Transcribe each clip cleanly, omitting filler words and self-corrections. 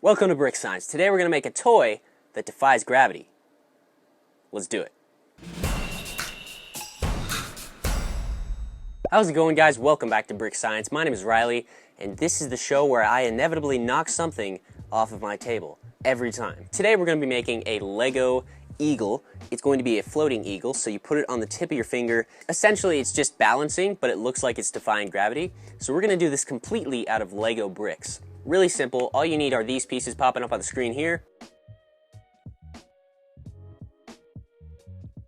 Welcome to Brick Science. Today we're going to make a toy that defies gravity. Let's do it. How's it going, guys? Welcome back to Brick Science. My name is Riley, and this is the show where I inevitably knock something off of my table every time. Today we're going to be making a Lego eagle. It's going to be a floating eagle, so you put it on the tip of your finger. Essentially, it's just balancing, but it looks like it's defying gravity. So we're going to do this completely out of Lego bricks. Really simple. All you need are these pieces popping up on the screen here.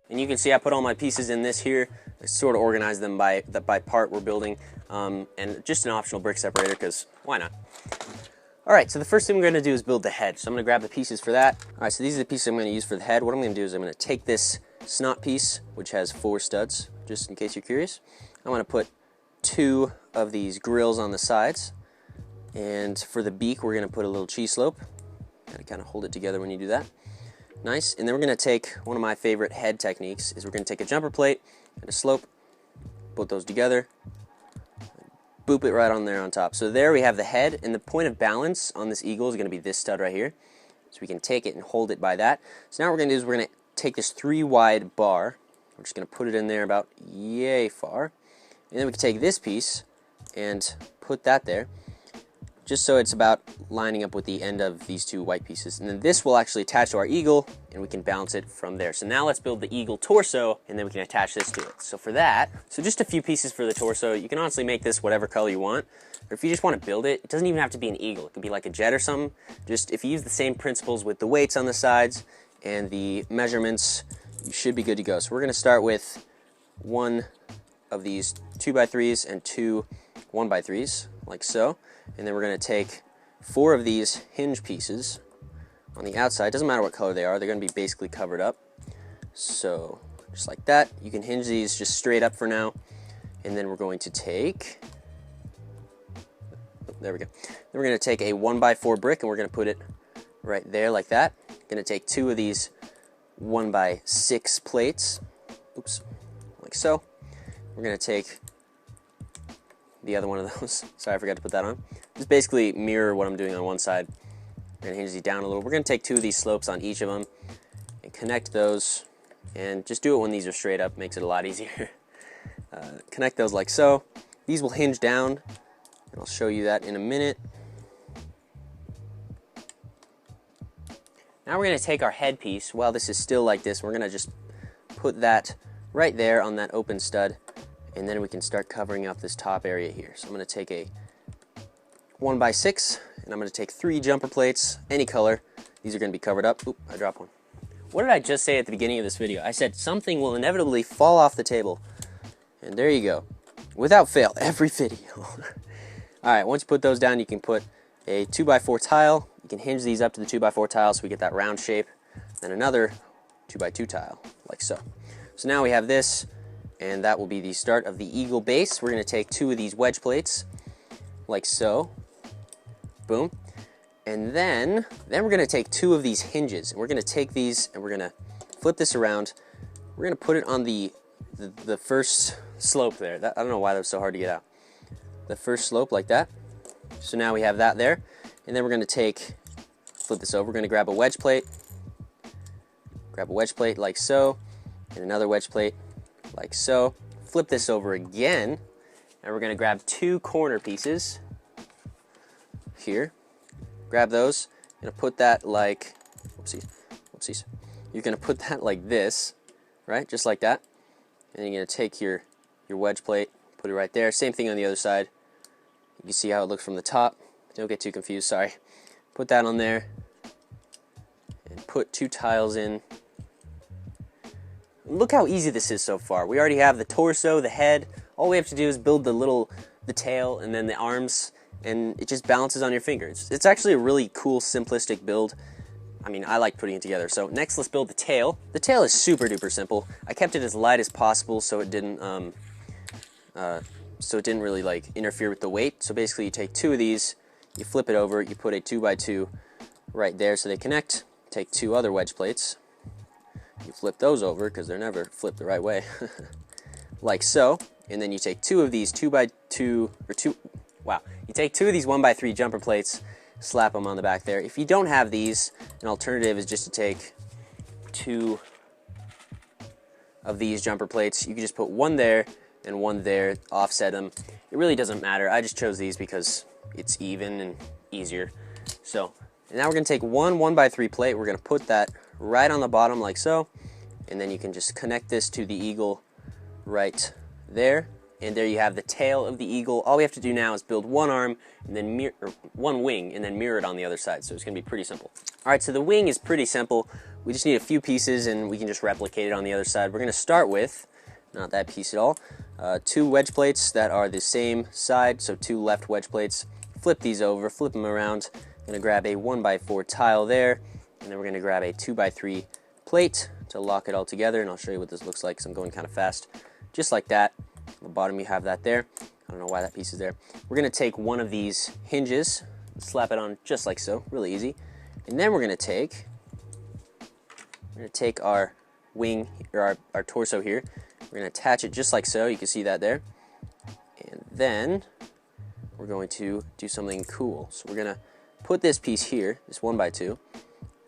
And you can see I put all my pieces in this here. I sort of organize them by part we're building, and just an optional brick separator because why not? Alright, so the first thing we're going to do is build the head. So I'm going to grab the pieces for that. Alright, so these are the pieces I'm going to use for the head. What I'm going to do is I'm going to take this snot piece, which has 4 studs, just in case you're curious. I'm going to put 2 of these grills on the sides. And for the beak, we're going to put a little cheese slope. Gotta kind of hold it together when you do that. Nice. And then we're going to take one of my favorite head techniques is we're going to take a jumper plate and a slope, put those together, boop it right on there on top. So there we have the head, and the point of balance on this eagle is going to be this stud right here. So we can take it and hold it by that. So now what we're going to do is we're going to take this 3 wide bar. We're just going to put it in there about yay far. And then we can take this piece and put that there, just so it's about lining up with the end of these 2 white pieces. And then this will actually attach to our eagle, and we can balance it from there. So now let's build the eagle torso, and then we can attach this to it. So for that, just a few pieces for the torso. You can honestly make this whatever color you want, or if you just want to build it, it doesn't even have to be an eagle. It could be like a jet or something. Just if you use the same principles with the weights on the sides and the measurements, you should be good to go. So we're going to start with 1 of these 2x3s and 2 1x3s, like so. And then we're going to take 4 of these hinge pieces on the outside. Doesn't matter what color they are, they're going to be basically covered up. So just like that. You can hinge these just straight up for now. And then we're going to take, there we go. Then we're going to take a 1x4 brick and we're going to put it right there like that. Going to take 2 of these 1x6 plates. Oops, like so. We're going to take the other one of those. Sorry, I forgot to put that on. Just basically mirror what I'm doing on one side. We're going to hinge these down a little. We're going to take 2 of these slopes on each of them and connect those. And just do it when these are straight up. Makes it a lot easier. Connect those like so. These will hinge down, and I'll show you that in a minute. Now we're going to take our head piece. While this is still like this, we're going to just put that right there on that open stud. And then we can start covering up this top area here. So I'm going to take a 1x6, and I'm going to take 3 jumper plates, any color. These are going to be covered up. Oop, I dropped one. What did I just say at the beginning of this video? I said something will inevitably fall off the table. And there you go. Without fail, every video. Alright, once you put those down, you can put a 2x4 tile. You can hinge these up to the 2x4 tile so we get that round shape. Then another 2x2 tile, like so. So now we have this. And that will be the start of the eagle base. We're going to take 2 of these wedge plates, like so. Boom. And then we're going to take 2 of these hinges. And we're going to take these and we're going to flip this around. We're going to put it on the first slope there. I don't know why that was so hard to get out. The first slope, like that. So now we have that there. And then we're going to flip this over. We're going to grab a wedge plate. Grab a wedge plate like so. And another wedge plate like so. Flip this over again, and we're going to grab 2 corner pieces here. Grab those, and put that like, whoopsies. You're going to put that like this, right? Just like that. And you're going to take your wedge plate, put it right there. Same thing on the other side. You can see how it looks from the top. Don't get too confused, sorry. Put that on there, and put 2 tiles in. Look how easy this is so far. We already have the torso, the head. All we have to do is build the tail and then the arms, and it just balances on your fingers. It's actually a really cool, simplistic build. I mean, I like putting it together. So next, let's build the tail. The tail is super duper simple. I kept it as light as possible so it didn't really like interfere with the weight. So basically, you take 2 of these, you flip it over, you put a 2x2 right there so they connect. Take 2 other wedge plates. You flip those over because they're never flipped the right way, like so. And then you take 2 of these 2x2 or 2. Wow! You take 2 of these 1x3 jumper plates, slap them on the back there. If you don't have these, an alternative is just to take 2 of these jumper plates. You can just put one there and one there, offset them. It really doesn't matter. I just chose these because it's even and easier. So now we're going to take one 1x3 plate. We're going to put that right on the bottom like so, and then you can just connect this to the eagle right there. And there you have the tail of the eagle. All we have to do now is build one arm and then one wing and then mirror it on the other side. So it's going to be pretty simple. All right, so the wing is pretty simple. We just need a few pieces and we can just replicate it on the other side. We're going to start with, not that piece at all, 2 wedge plates that are the same side, so 2 left wedge plates. Flip these over, flip them around. I'm going to grab a 1x4 tile there, and then we're going to grab a 2x3 plate to lock it all together, and I'll show you what this looks like because I'm going kind of fast. Just like that. On the bottom you have that there. I don't know why that piece is there. We're going to take one of these hinges, slap it on just like so, really easy. And then we're going to take our wing, or our torso here. We're going to attach it just like so. You can see that there. And then we're going to do something cool. So we're going to put this piece here, this 1x2.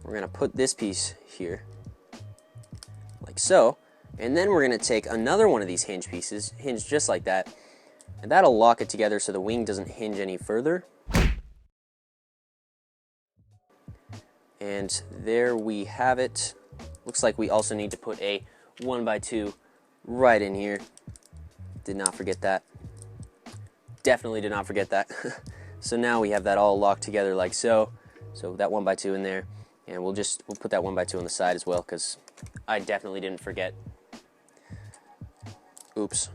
We're going to put this piece here, like so. And then we're going to take another one of these hinge pieces, hinge just like that, and that'll lock it together so the wing doesn't hinge any further. And there we have it. Looks like we also need to put a 1x2 right in here. Did not forget that. Definitely did not forget that. So now we have that all locked together like so. So that 1x2 in there, and we'll put that 1x2 on the side as well because I definitely didn't forget. Oops.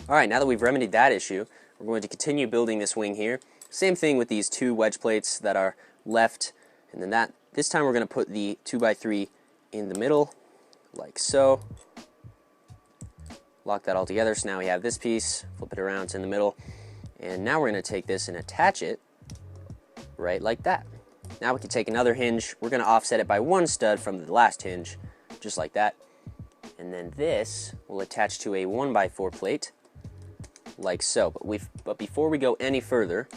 Alright, now that we've remedied that issue, we're going to continue building this wing here. Same thing with these 2 wedge plates that are left, and then this time we're going to put the 2x3 in the middle, like so. Lock that all together, so now we have this piece, flip it around, it's in the middle, and now we're going to take this and attach it right like that. Now we can take another hinge, we're going to offset it by 1 stud from the last hinge, just like that. And then this will attach to a 1x4 plate, like so. But before we go any further,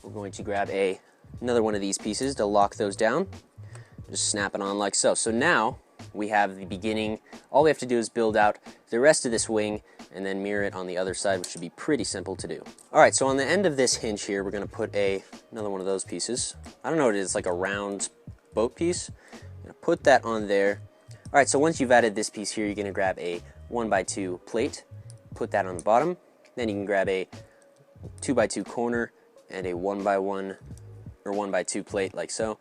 we're going to grab another one of these pieces to lock those down. Just snap it on like so. So now we have the beginning. All we have to do is build out the rest of this wing and then mirror it on the other side, which should be pretty simple to do. All right, so on the end of this hinge here, we're going to put another one of those pieces. I don't know what it is, like a round boat piece. I'm going to put that on there. All right, so once you've added this piece here, you're going to grab a 1x2 plate, put that on the bottom. Then you can grab a 2x2 corner and a 1x1 or 1x2 plate like so.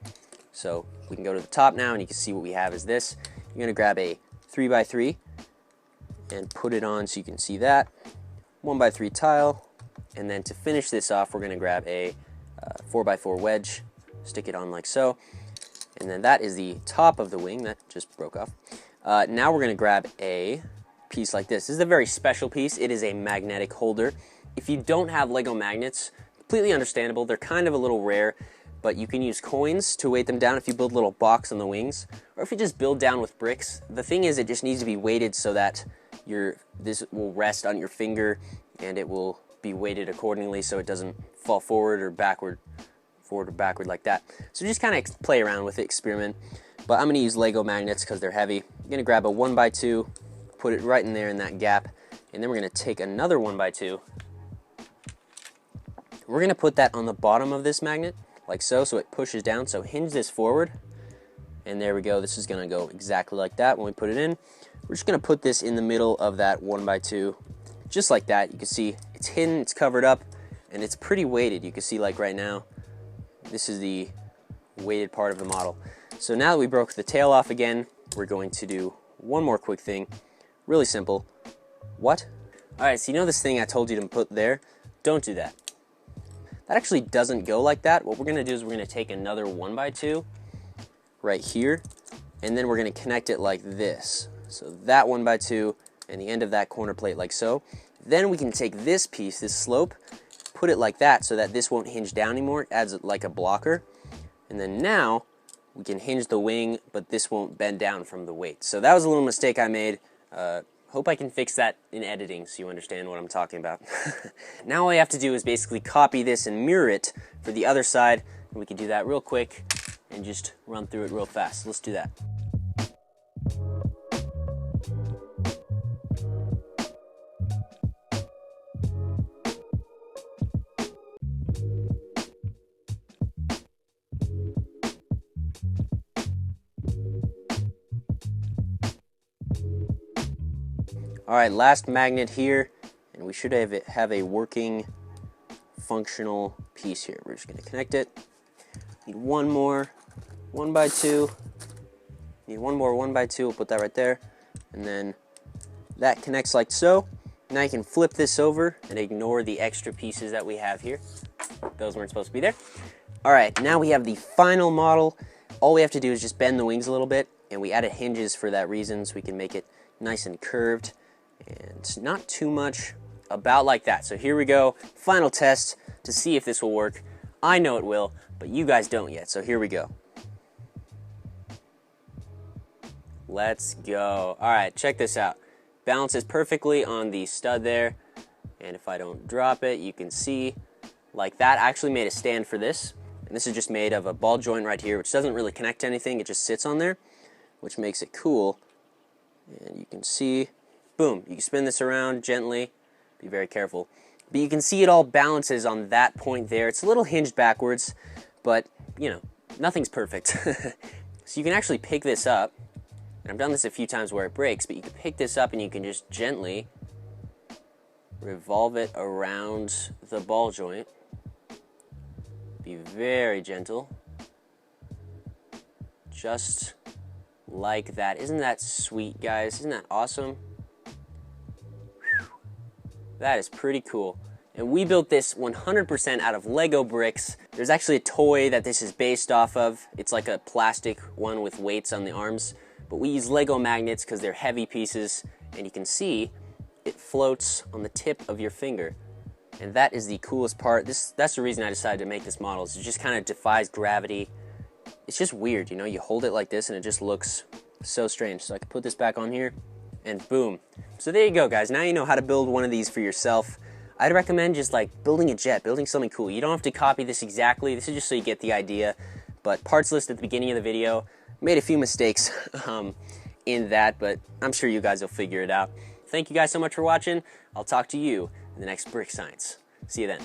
So we can go to the top now, and you can see what we have is this. You're going to grab a 3x3 and put it on so you can see that. 1x3 tile, and then to finish this off, we're going to grab a 4x4 wedge, stick it on like so. And then that is the top of the wing that just broke off. Now we're going to grab a piece like this. This is a very special piece. It is a magnetic holder. If you don't have Lego magnets, completely understandable. They're kind of a little rare, but you can use coins to weight them down if you build a little box on the wings, or if you just build down with bricks. The thing is, it just needs to be weighted so that this will rest on your finger, and it will be weighted accordingly so it doesn't fall forward or backward like that. So just kind of play around with it, experiment. But I'm going to use Lego magnets because they're heavy. I'm going to grab a 1x2, put it right in there in that gap, and then we're going to take another 1x2. We're going to put that on the bottom of this magnet, like so it pushes down. So hinge this forward, and there we go. This is going to go exactly like that when we put it in. We're just going to put this in the middle of that 1x2, just like that. You can see it's hidden, it's covered up, and it's pretty weighted. You can see, like right now, this is the weighted part of the model. So now that we broke the tail off again, we're going to do one more quick thing. Really simple. What? Alright, so you know this thing I told you to put there? Don't do that. That actually doesn't go like that. What we're going to do is we're going to take another 1x2 right here, and then we're going to connect it like this. So that 1x2 and the end of that corner plate like so. Then we can take this piece, this slope, put it like that so that this won't hinge down anymore. It adds like a blocker. And then now we can hinge the wing, but this won't bend down from the weight. So that was a little mistake I made. Hope I can fix that in editing so you understand what I'm talking about. Now all I have to do is basically copy this and mirror it for the other side. And we can do that real quick and just run through it real fast. Let's do that. Alright, last magnet here, and we should have a working, functional piece here. We're just going to connect it. Need one more 1x2. Need one more 1x2, we'll put that right there. And then that connects like so. Now you can flip this over and ignore the extra pieces that we have here. Those weren't supposed to be there. Alright, now we have the final model. All we have to do is just bend the wings a little bit, and we added hinges for that reason so we can make it nice and curved. And not too much, about like that. So here we go, final test to see if this will work. I know it will, but you guys don't yet, so here we go. Let's go. Alright, check this out. Balances perfectly on the stud there, and if I don't drop it, you can see like that. I actually made a stand for this, and this is just made of a ball joint right here, which doesn't really connect to anything, it just sits on there, which makes it cool. And you can see, boom, you can spin this around gently, be very careful. But you can see it all balances on that point there. It's a little hinged backwards, but, you know, nothing's perfect. So you can actually pick this up, and I've done this a few times where it breaks, but you can pick this up and you can just gently revolve it around the ball joint. Be very gentle. Just like that. Isn't that sweet, guys? Isn't that awesome? That is pretty cool. And we built this 100% out of Lego bricks. There's actually a toy that this is based off of. It's like a plastic one with weights on the arms. But we use Lego magnets because they're heavy pieces. And you can see it floats on the tip of your finger. And that is the coolest part. That's the reason I decided to make this model. Is it just kind of defies gravity. It's just weird, you know? You hold it like this and it just looks so strange. So I can put this back on here. And boom. So there you go, guys. Now you know how to build one of these for yourself. I'd recommend just like building a jet, building something cool. You don't have to copy this exactly. This is just so you get the idea. But parts list at the beginning of the video. Made a few mistakes in that, but I'm sure you guys will figure it out. Thank you guys so much for watching. I'll talk to you in the next Brick Science. See you then.